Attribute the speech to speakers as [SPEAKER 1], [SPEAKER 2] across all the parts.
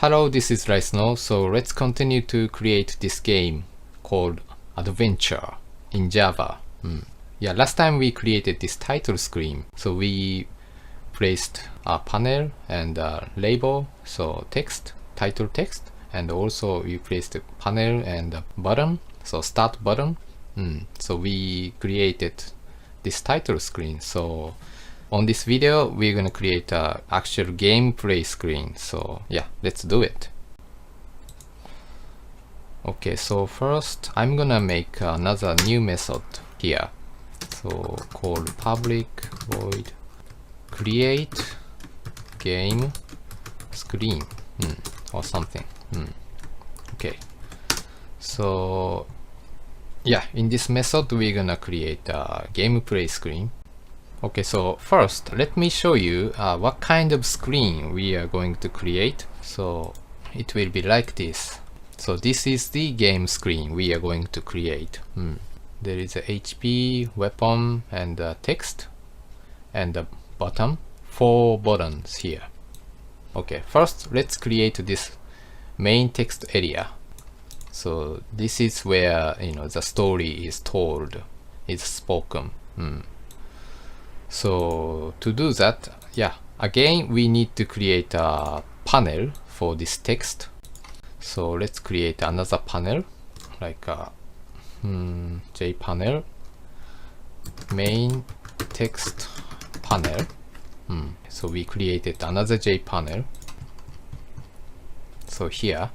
[SPEAKER 1] Hello, this is Rice. So let's continue to create this game called Adventure in Java. Yeah, last time we created this title screen. So we placed a panel and a label, so text, title text, and also we placed a panel and a button, so start button. So we created this title screen. So on this video, we're gonna create a actual gameplay screen. So yeah, let's do it. Okay, so first I'm gonna make another new method here. So called public void create game screen or something. Okay, so yeah, in this method we're gonna create a gameplay screen. Okay, so first let me show you what kind of screen we are going to create. So it will be like this. So this is the game screen we are going to create. There is a HP, weapon, and text, and a button. 4 buttons here. Okay, first let's create this main text area. So this is where the story is told, is spoken. So to do that, yeah, again we need to create a panel for this text. So let's create another panel like a JPanel main text panel. So we created another JPanel. So here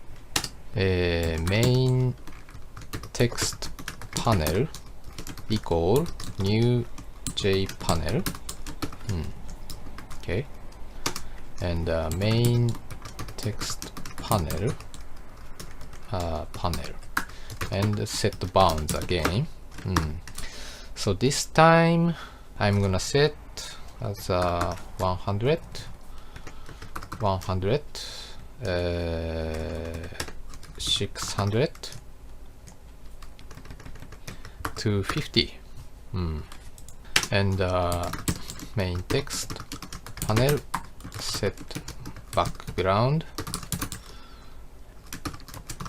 [SPEAKER 1] main text panel equal new JPanel. Okay, and main text panel and set the bounds again. So this time I'm gonna set as 100 600 to 50. And main text panel set background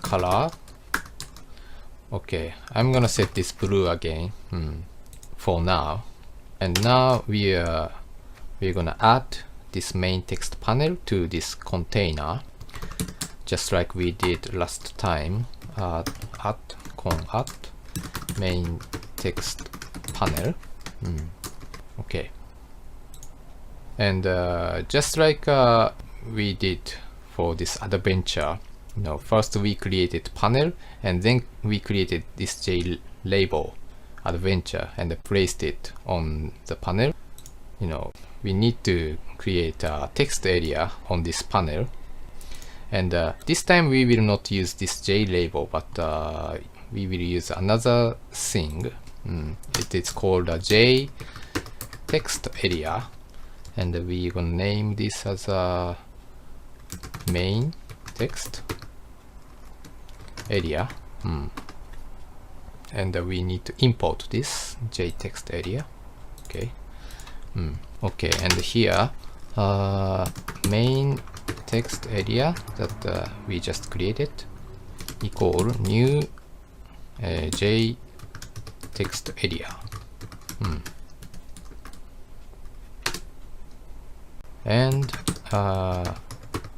[SPEAKER 1] color. Okay, I'm gonna set this blue again for now. And now we're gonna add this main text panel to this container, just like we did last time. Add main text panel. Okay, and just like we did for this adventure, first we created panel and then we created this JLabel adventure and placed it on the panel. We need to create a text area on this panel, and this time we will not use this JLabel, but we will use another thing. It is called a JTextArea, and we're gonna name this as a main text area. And we need to import this JTextArea. Okay. Okay, and here main text area that we just created equal new JTextArea. And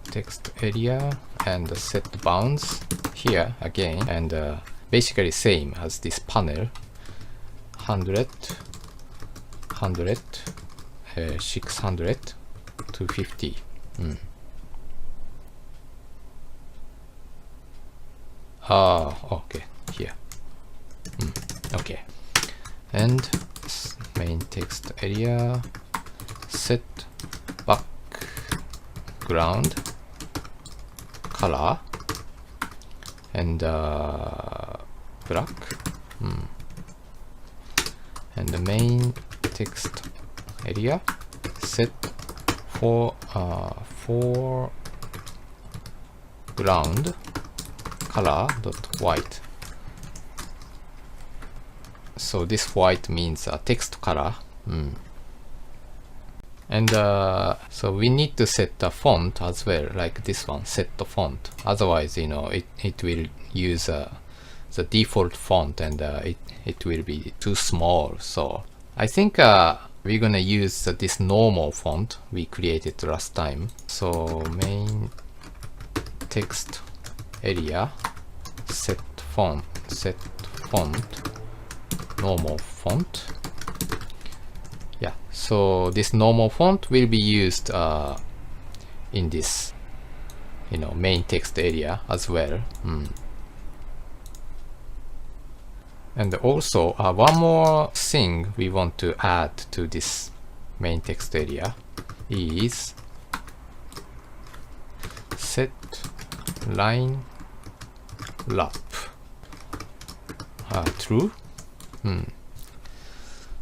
[SPEAKER 1] text area and set bounds here again, and basically same as this panel. 100 600 to 50. Okay, here. Okay, and main text area set background color and black. And the main text area set for foreground color dot white. So this white means text color. And so we need to set the font as well, like this one, set the font. Otherwise, you know, it will use the default font, and it will be too small. So I think we're gonna use this normal font we created last time. So main text area set font normal font. Yeah, so this normal font will be used in this, you know, main text area as well. And also one more thing we want to add to this main text area is set line wrap true.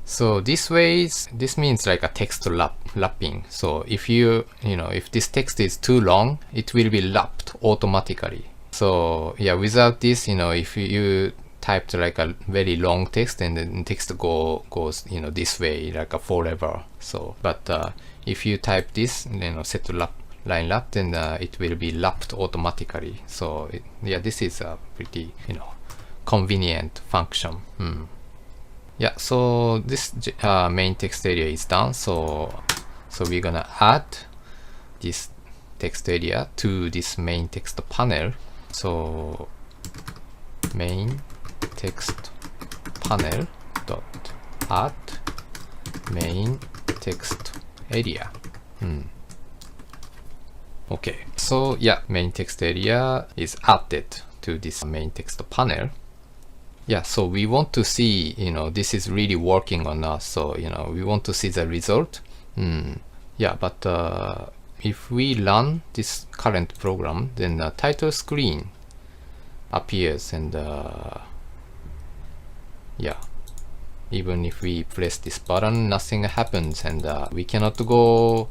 [SPEAKER 1] So this means like a text lapping. So if if this text is too long, it will be lapped automatically. So yeah, without this, if you typed like a very long text and then text goes this way like a forever. So but if you type this, set to line wrap, then it will be lapped automatically. So yeah, this is a pretty convenient function. Yeah, so this main text area is done. So we're gonna add this text area to this main text panel. So main text panel dot add main text area. Okay, so yeah, main text area is added to this main text panel. Yeah, so we want to see, this is really working on us. So, we want to see the result. Yeah, but if we run this current program, then the title screen appears, and yeah, even if we press this button, nothing happens, and we cannot go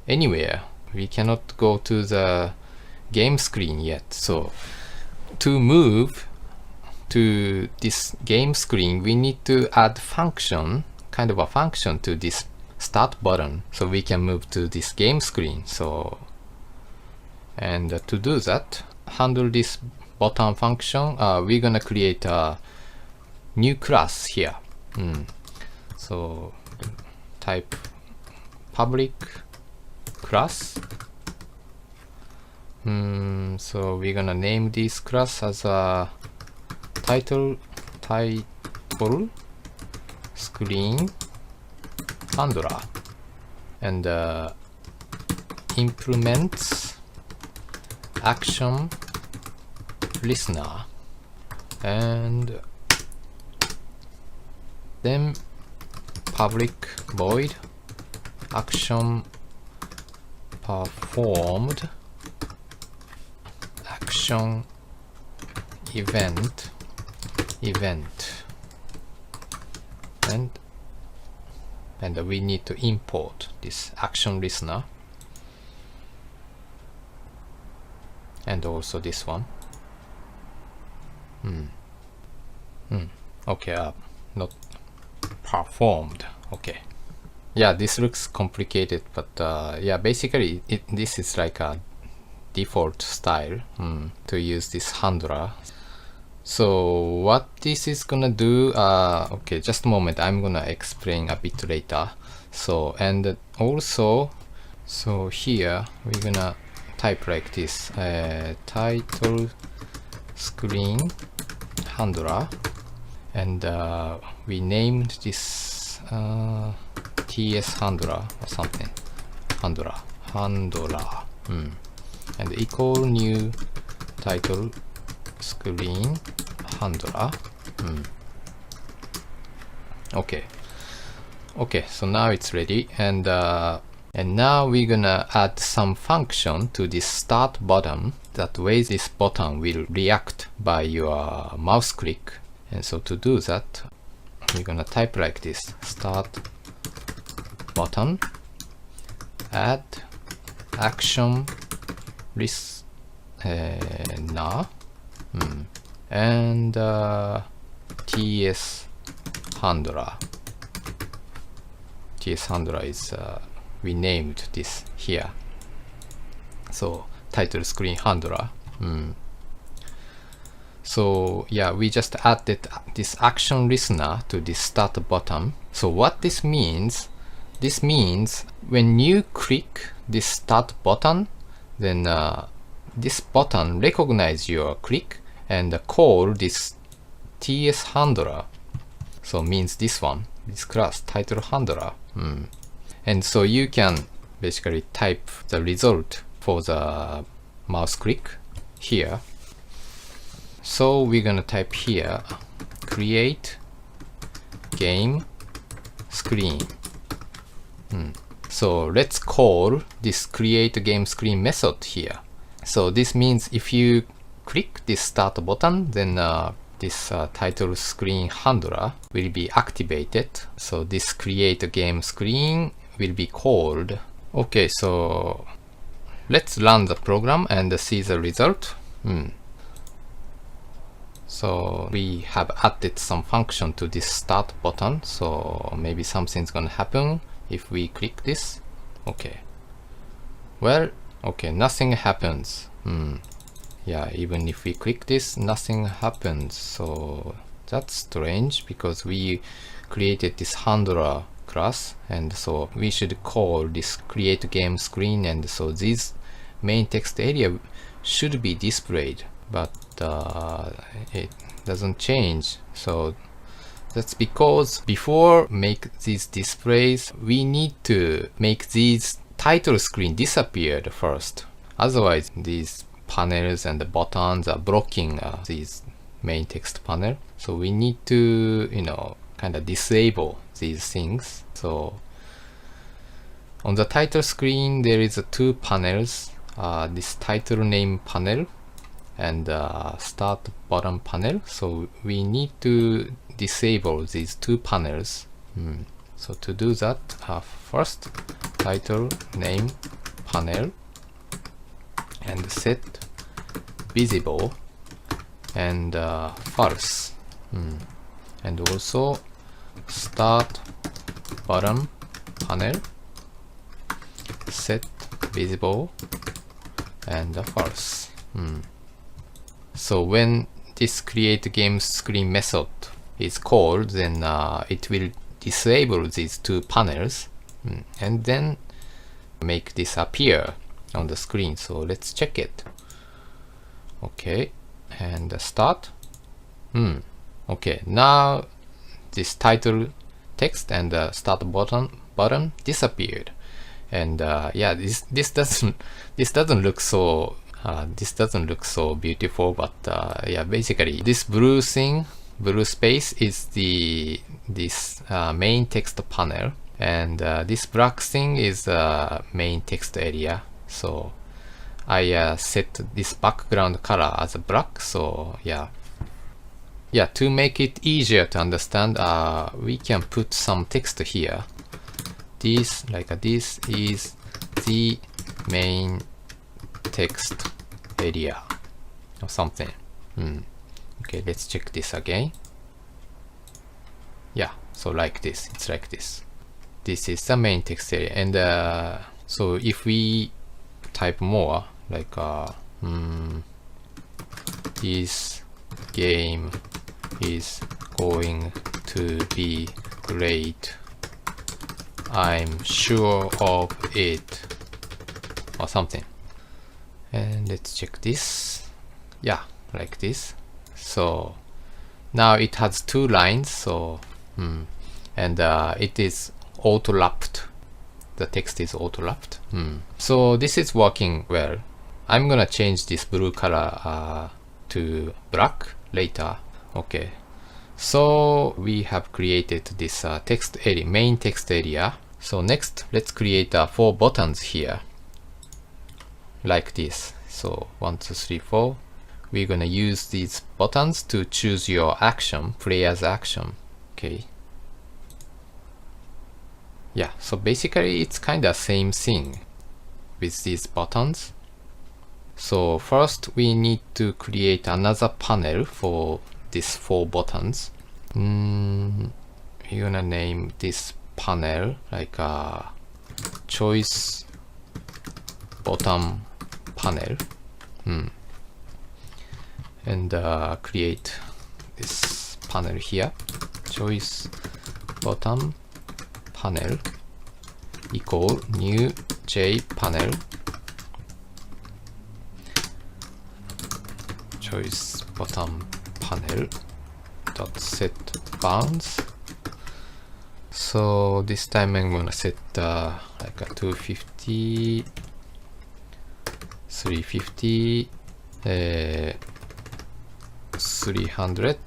[SPEAKER 1] anywhere. We cannot go to the game screen yet. So to move to this game screen, we need to add kind of a function to this start button, so we can move to this game screen. So, and to do that, handle this button function, we're gonna create a new class here. So type public class. So we're gonna name this class as a title screen handler, and implements action listener, and then public void action performed action event, and we need to import this action listener, and also this one. Okay, not performed. Okay, yeah, this looks complicated, but yeah, basically this is like a default style to use this handler. So what this is gonna do, okay, just a moment, I'm gonna explain a bit later. So, and also, so here we're gonna type like this, title screen handler, and we named this TS handler or something, handler, and equal new title screen handler. Okay, so now it's ready, and now we're gonna add some function to this start button. That way this button will react by your mouse click. And so to do that, we're gonna type like this, start button add action listener, and TS handler. TS handler is we named this here. So title screen handler. So yeah, we just added this action listener to this start button. So what this means when you click this start button, then this button recognize your click and call this TS handler. So means this one, this class title handler. And so you can basically type the result for the mouse click here. So we're gonna type here create game screen. So let's call this create game screen method here. So this means if you click this start button, then this title screen handler will be activated. So this create game screen will be called. Okay, so let's run the program and see the result. So we have added some function to this start button, so maybe something's gonna happen if we click this. Okay, well, okay, nothing happens. Yeah, even if we click this, nothing happens. So that's strange, because we created this handler class, and so we should call this create game screen, and so this main text area should be displayed, but it doesn't change. So that's because before make these displays, we need to make these title screen disappear first. Otherwise, these panels and the buttons are blocking these main text panel. So we need to, kind of disable these things. So on the title screen, there is two panels, this title name panel and start button panel. So we need to disable these two panels. So to do that, first title name panel and set visible and false, and also start button panel set visible and false. So when this create game screen method is called, then it will disable these two panels and then make this appear on the screen. So let's check it. Okay, and start. Okay, now this title text and the start button disappeared, and yeah, this doesn't look so beautiful, but yeah, basically this blue space is this main text panel, and this black thing is main text area. So I set this background color as black. So yeah, to make it easier to understand, we can put some text here. This is the main text area or something. Okay, let's check this again. Yeah, so like this, it's like this. This is the main text area, and so if we type more, like this game is going to be great, I'm sure of it, or something. And let's check this. Yeah, like this. So now it has two lines. So and it is auto-wrapped. The text is auto-wrapped. So this is working well. I'm gonna change this blue color to black later. Okay, so we have created this text area, main text area. So next, let's create 4 buttons here, like this. So 1, 2, 3, 4. We're gonna use these buttons to choose your action, player's action. Okay. Yeah, so basically it's kind of same thing with these buttons. So first we need to create another panel for these 4 buttons. We're gonna name this panel, like a choice bottom panel, and create this panel here, choice bottom panel equal new JPanel, choice bottom panel dot set bounds. So this time I'm gonna set like a 250, 350, 300,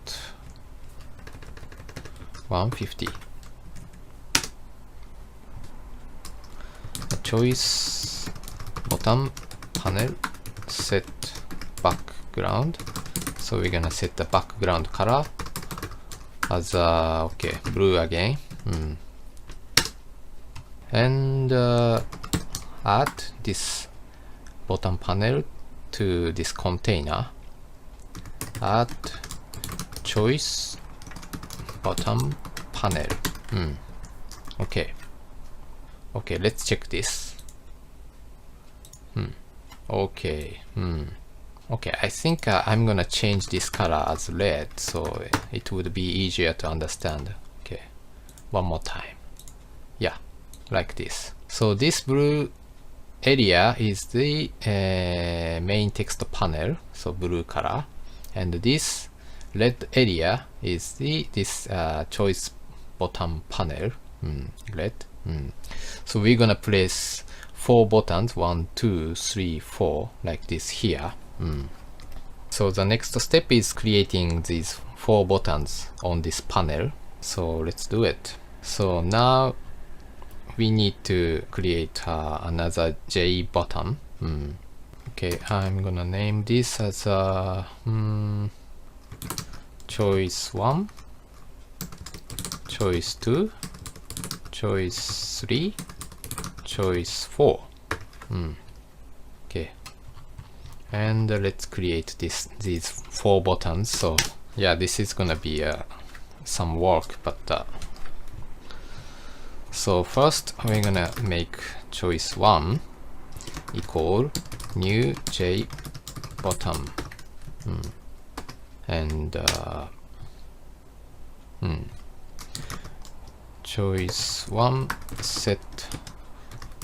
[SPEAKER 1] 150. Choice bottom panel set background. So we're gonna set the background color as okay, blue again. And add this bottom panel to this container. Add choice bottom panel. Okay. Okay, let's check this. Okay. Okay, I think I'm gonna change this color as red, so it would be easier to understand. Okay, one more time. Yeah, like this. So this blue area is the main text panel, so blue color, and this red area is this choice bottom panel, red. So we're gonna place 4 buttons, 1, 2, 3, 4, like this here. So the next step is creating these 4 buttons on this panel. So let's do it. So now we need to create another J button. Okay, I'm gonna name this as choice 1, choice 2, choice 3, choice 4. Okay, and let's create these 4 buttons. So yeah, this is gonna be some work, but so first we're gonna make choice 1 equal new J bottom, and choice 1 set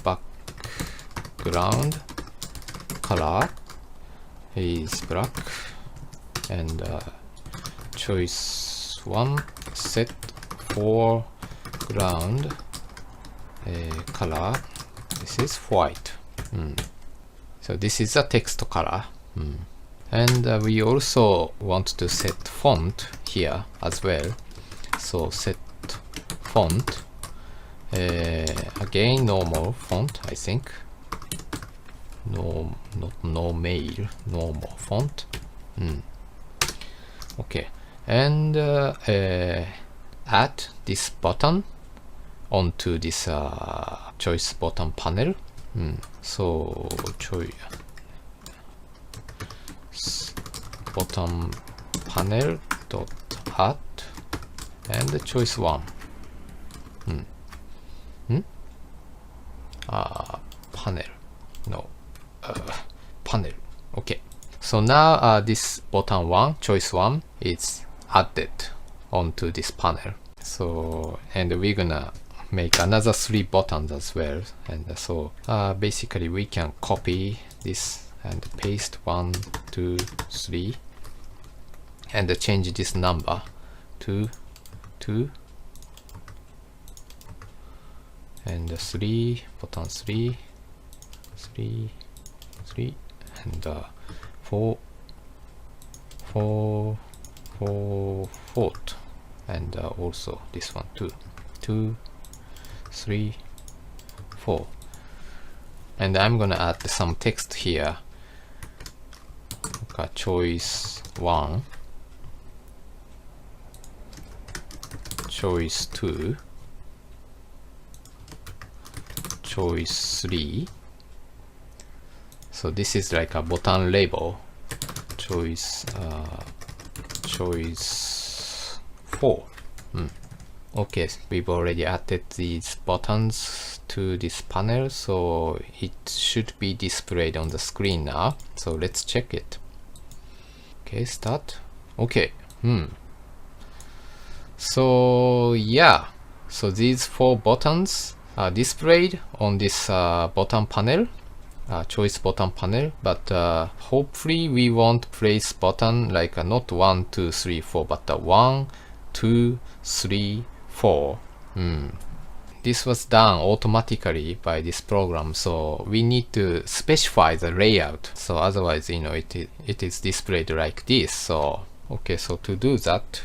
[SPEAKER 1] background color is black, and choice 1 set foreground color, this is white. So this is a text color, and we also want to set font here as well. So set font, again normal font, I think. No, not normal, normal font. Okay, and add this button onto this choice bottom panel. So choice bottom panel dot add and choice 1. Panel, no, panel. Okay, so now this button 1, choice 1, is added onto this panel. So, and we're gonna make another 3 buttons as well, and so basically we can copy this and paste 1, 2, 3, and change this number to 2, and 3, button 3, 3, 3, and 4, 4, 4, 4, and also this one too, 2, 3, 4, and I'm gonna add some text here. Okay, choice 1, choice 2, choice 3. So this is like a button label. Choice choice 4. Okay, we've already added these buttons to this panel, so it should be displayed on the screen now. So let's check it. Okay, start. Okay. So yeah, so these 4 buttons are displayed on this button panel, choice button panel, but hopefully we won't place button like not 1, 2, 3, 4, but 1, 2, 3, 4. This was done automatically by this program, so we need to specify the layout. So otherwise, you know, it is displayed like this. So okay, so to do that,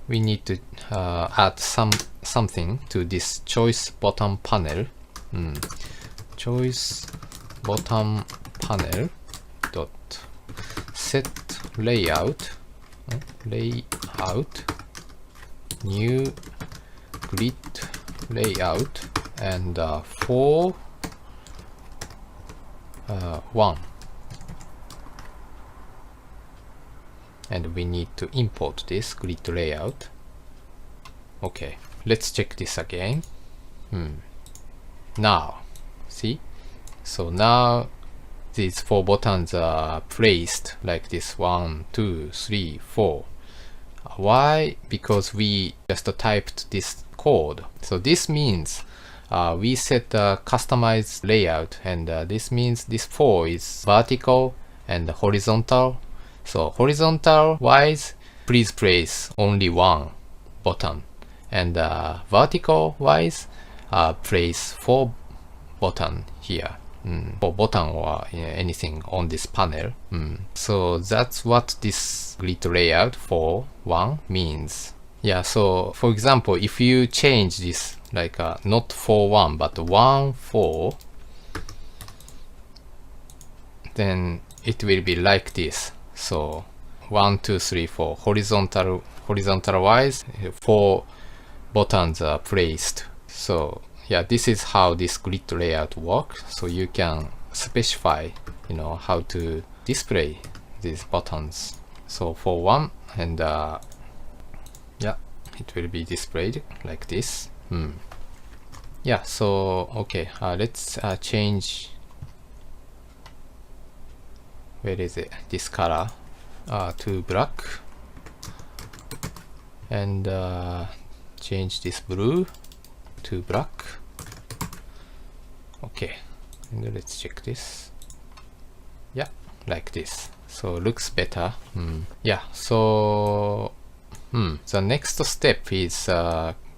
[SPEAKER 1] we need to add something to this choice button panel. Choice button panel dot set layout new grid layout and for 1, and we need to import this grid layout. Okay, let's check this again. Now see, so now these 4 buttons are placed like this, 1, 2, 3, 4. Why? Because we just typed this code. So this means we set a customized layout, and this means this 4 is vertical and horizontal. So horizontal wise, please place only 1 button, and vertical wise, place 4 button here. 4 button or anything on this panel. So that's what this grid layout for 1 means. Yeah, so for example, if you change this like not 4, 1 but 1, 4, then it will be like this. So 1, 2, 3, 4 horizontal wise, 4 buttons are placed. So yeah, this is how this grid layout works. So you can specify, you know, how to display these buttons. So for 1, and yeah, it will be displayed like this. Yeah, so okay, let's change, where is it, this color to black, and change this blue to black. Okay, and let's check this. Yeah, like this. So looks better. Yeah, so the next step is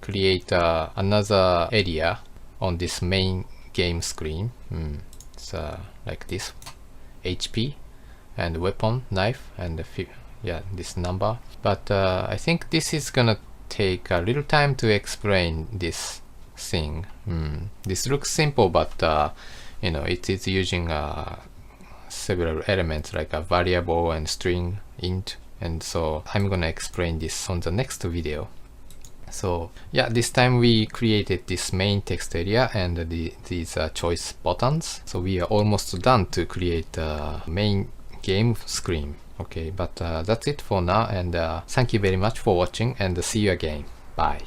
[SPEAKER 1] create another area on this main game screen. It's like this, HP and weapon, knife, and yeah, this number. But I think this is gonna take a little time to explain this thing. This looks simple, but you know, it is using several elements like a variable and string, int, and so I'm gonna explain this on the next video. So yeah, this time we created this main text area and these choice buttons. So we are almost done to create the main game screen. Okay, but that's it for now, and thank you very much for watching, and see you again. Bye.